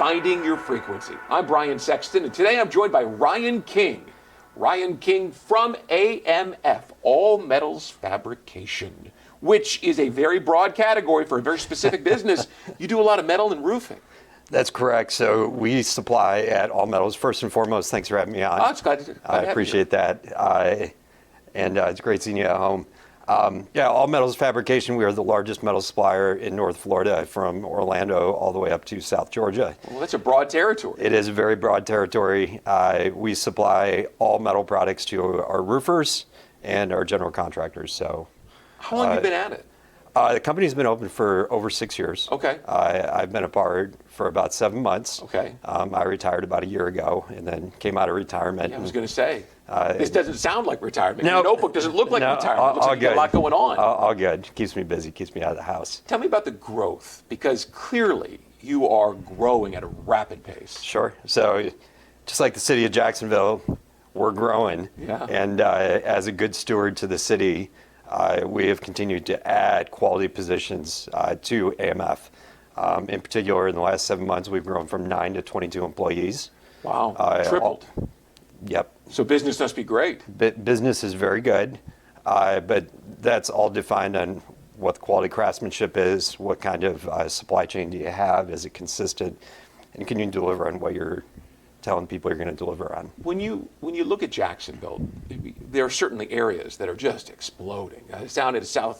finding your frequency. I'm Brian Sexton, and today I'm joined by Ryan King. Ryan King from AMF, All Metals Fabrication, which is a very broad category for a very specific business. You do a lot of metal and roofing. That's correct. So we supply at All Metals. First and foremost, thanks for having me on. Oh, it's glad to I appreciate that. It's great seeing you at home. All Metals Fabrication, we are the largest metal supplier in North Florida, from Orlando all the way up to South Georgia. Well, that's a broad territory. It is a very broad territory. We supply all metal products to our roofers and our general contractors. So, how long have you been at it? The company's been open for over 6 years. Okay. I've been a part for about 7 months. Okay. I retired about a year ago and then came out of retirement. Yeah, I was going to say, this doesn't sound like retirement. No, Your notebook doesn't look like retirement. It looks like you got a lot going on. All good. Keeps me busy, keeps me out of the house. Tell me about the growth, because clearly you are growing at a rapid pace. Sure. So just like the city of Jacksonville, we're growing. Yeah. And as a good steward to the city, we have continued to add quality positions to AMF. In particular, in the last 7 months, we've grown from 9 to 22 employees. Wow, tripled. Yep. So business must be great. Business is very good, but that's all defined on what the quality craftsmanship is, what kind of supply chain do you have, is it consistent, and can you deliver on what you're telling people you're going to deliver on. When you look at Jacksonville, there are certainly areas that are just exploding. It's down into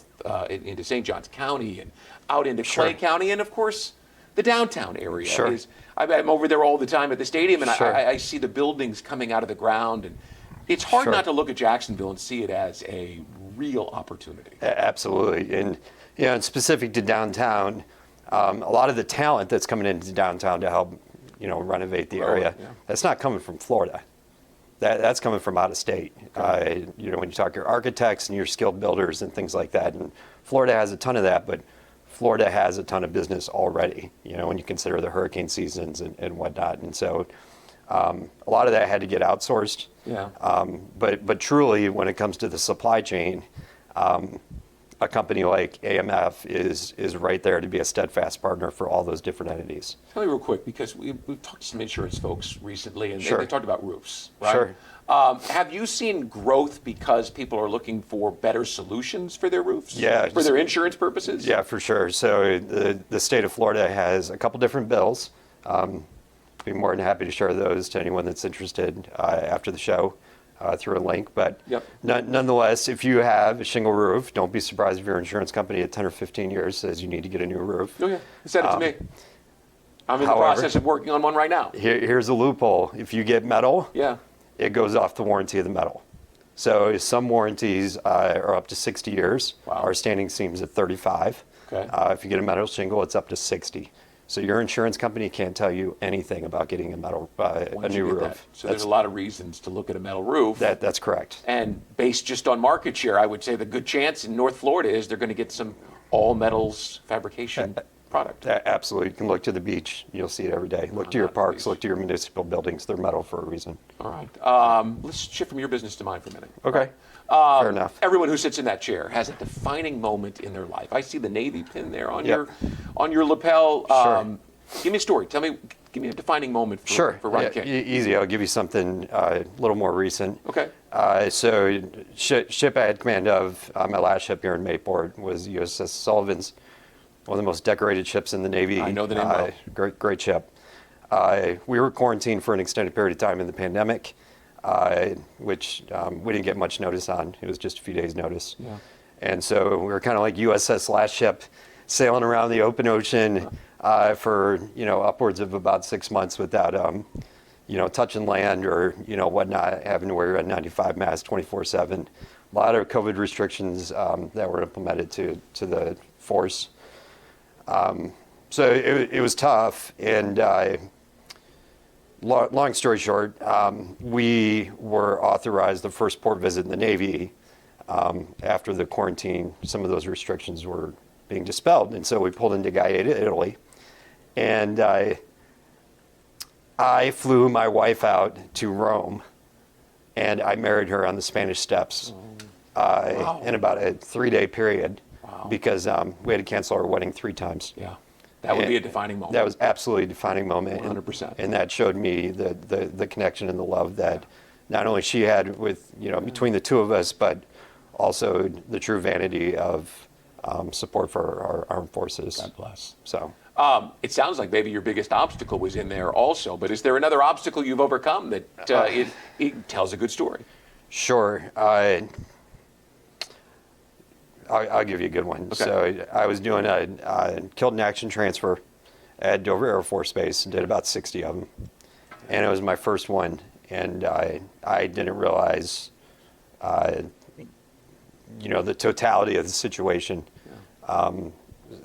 into St. Johns County and out into Clay County, and of course, the downtown area. Sure. I'm over there all the time at the stadium, and Sure. I see the buildings coming out of the ground, and it's hard not to look at Jacksonville and see it as a real opportunity. Absolutely, and specific to downtown, a lot of the talent that's coming into downtown to help renovate the area. Yeah. That's not coming from Florida. That's coming from out of state. Okay. When you talk your architects and your skilled builders and things like that, and Florida has a ton of that, but Florida has a ton of business already, when you consider the hurricane seasons and whatnot. And so a lot of that had to get outsourced. Yeah. But truly, when it comes to the supply chain, a company like AMF is right there to be a steadfast partner for all those different entities. Tell me real quick, because we've talked to some insurance folks recently, and Sure. they talked about roofs, right? Sure. Have you seen growth because people are looking for better solutions for their roofs? Yeah. For their insurance purposes? Yeah, for sure. So the state of Florida has a couple different bills. Be more than happy to share those to anyone that's interested after the show. Through a link, but Yep. Nonetheless, if you have a shingle roof, don't be surprised if your insurance company at 10 or 15 years says you need to get a new roof. Oh, yeah. Send it to me. I'm in the process of working on one right now. Here's a loophole. If you get metal, Yeah. it goes off the warranty of the metal. So some warranties are up to 60 years. Wow. Our standing seam's at 35. Okay. If you get a metal shingle, it's up to 60. So your insurance company can't tell you anything about getting a new roof. That. So there's a lot of reasons to look at a metal roof. That's correct. And based just on market share, I would say the good chance in North Florida is they're going to get some all metals fabrication product. Absolutely. You can look to the beach. You'll see it every day. Look to your parks. Look to your municipal buildings. They're metal for a reason. All right. Let's shift from your business to mine for a minute. Okay. Fair enough. Everyone who sits in that chair has a defining moment in their life. I see the Navy pin there on Yep. your lapel. Sure. Give me a story. Give me a defining moment for Ryan King. Easy. I'll give you something a little more recent. Okay. So ship I had command of, my last ship here in Mayport was USS Sullivan's, one of the most decorated ships in the Navy. I know the name well. Great ship. We were quarantined for an extended period of time in the pandemic, which we didn't get much notice on. It was just a few days' notice. Yeah. And so we were kind of like USS last ship, sailing around the open ocean for upwards of about 6 months without touching land or whatnot, having to wear a 95 mask 24/7. A lot of COVID restrictions that were implemented to the force. So it was tough, and long story short, we were authorized the first port visit in the Navy after the quarantine. Some of those restrictions were being dispelled, and so we pulled into Gaeta, Italy, and I flew my wife out to Rome, and I married her on the Spanish Steps in about a 3-day period because we had to cancel our wedding 3 times. Yeah. That would be a defining moment. That was absolutely a defining moment. 100%. And that showed me the connection and the love that not only she had with, between the two of us, but also the true vanity of support for our armed forces. God bless. So. It sounds like maybe your biggest obstacle was in there also, but is there another obstacle you've overcome that it tells a good story? Sure. I'll give you a good one. Okay. So I was doing a killed in action transfer at Dover Air Force Base and did about 60 of them. And it was my first one. And I didn't realize, the totality of the situation. Yeah.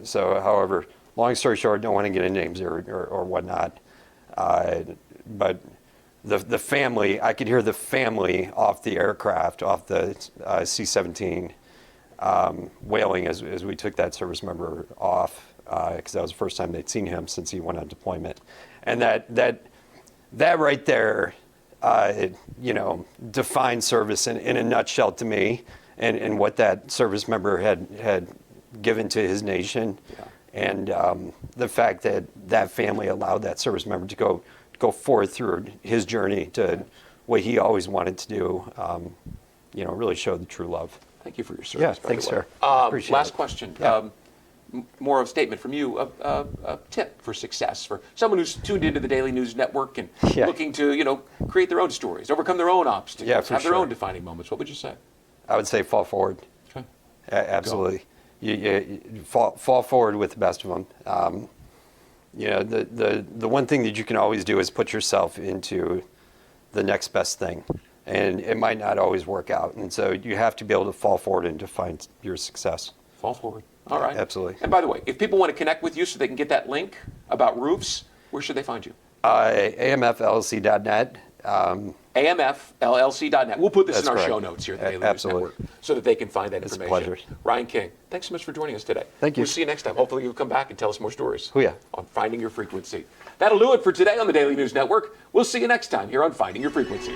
So, however, long story short, don't want to get into names or whatnot. But the family, I could hear the family off the aircraft, off the C-17, wailing as we took that service member off, because that was the first time they'd seen him since he went on deployment. And that right there, defined service in a nutshell to me, and what that service member had given to his nation. Yeah. And the fact that family allowed that service member to go forth through his journey to what he always wanted to do, really showed the true love. Thank you for your service. Yeah, thanks, sir. Appreciate last it. question. Yeah. More of a statement from you, a tip for success for someone who's tuned into the Daily News Network and looking to, create their own stories, overcome their own obstacles, have their own defining moments. What would you say? I would say fall forward. Okay. Absolutely. You fall forward with the best of them. The one thing that you can always do is put yourself into the next best thing, and it might not always work out. And so you have to be able to fall forward and to find your success. Fall forward. All right. Absolutely. And by the way, if people want to connect with you so they can get that link about roofs, where should they find you? amfllc.net. amfllc.net. We'll put this in our correct. show notes here at the Daily News Absolutely. Network so that they can find that It's a information. pleasure. Ryan King, thanks so much for joining us today. Thank you. We'll see you next time. Hopefully you'll come back and tell us more stories on finding your frequency. That'll do it for today on the Daily News Network. We'll see you next time here on Finding Your Frequency.